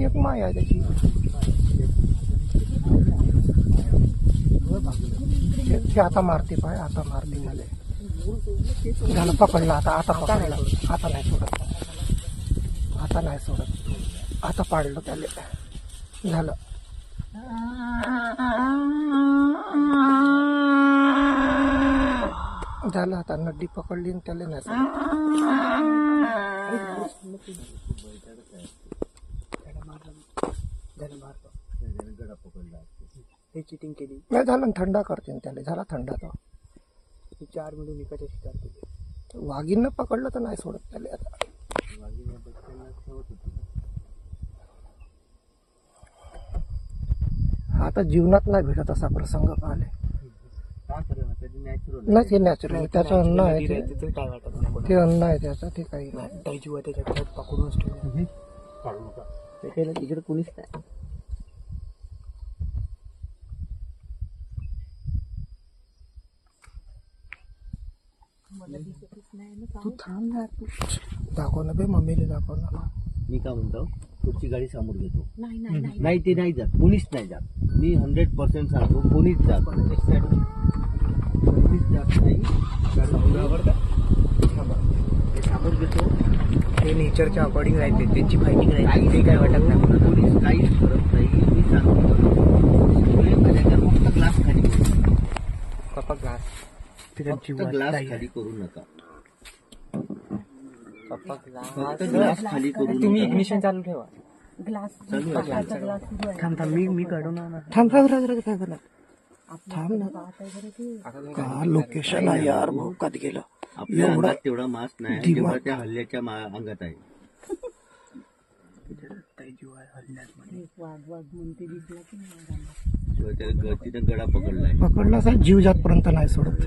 एक माय आहे त्याची. ते आता मारते पाय, आता मारते मला. झालं पकडलं आता, आता पकडलं, आता नाही सोडत, आता नाही सोडत, आता पाडलं त्याला. झालं झालं आता नड्डी पकडली आणि त्याला नाही सोडत. हे चिटिंग केली नाही झालं थंडा करते त्याला. झाला थंडा तो. 4 मिळून एकाच्या शिकार केली. वाघीनं पकडलं तर नाही सोडत त्याला आता. आता जीवनात नाही भेटत असा प्रसंग पाहिले. नाही ते नॅचरल, त्याचं अन्न आहे ते. ते अन्न आहे त्याचं, ते काही नाही. त्याची त्याच्या घरात पकडूनच ठेवलं. तिकडे कोणीच नाही. तू थांब ना, तू दाखव ना बे, मम्मीला दाखव ना. मी काय म्हणतो, पुढची गाडी समोर घेतो. नाही ते नाही जात, कोणीच नाही जात. मी 100% सांगतो, कोणीच जात कोणीच जात नाही. समोर घेतो. ते नेचरच्या अकॉर्डिंग राहते, त्यांची फायटिंग राहते. ते काय वाटत नाही. कोणीच काहीच करत नाही. मी सांगतो फक्त ग्लास खाली पप्पा ग्लास ग्लास खाली करू नका. पप्पा फक्त ग्लास खाली करू तुम्ही नका. इग्निशन चालू ठेवा. चालू आहे. थांब मी काढून थांब थांब थांब ना. का लोकेशन आहे यार, भोकात गेलं. आपल्या अंगात तेवढा मास्क नाही जेव्हा त्या हल्ल्याच्या अंगात आहे. तेव्हा त्या तिथं गडा पकडलाय. पकडला साहेब, जीव जातपर्यंत नाही सोडत.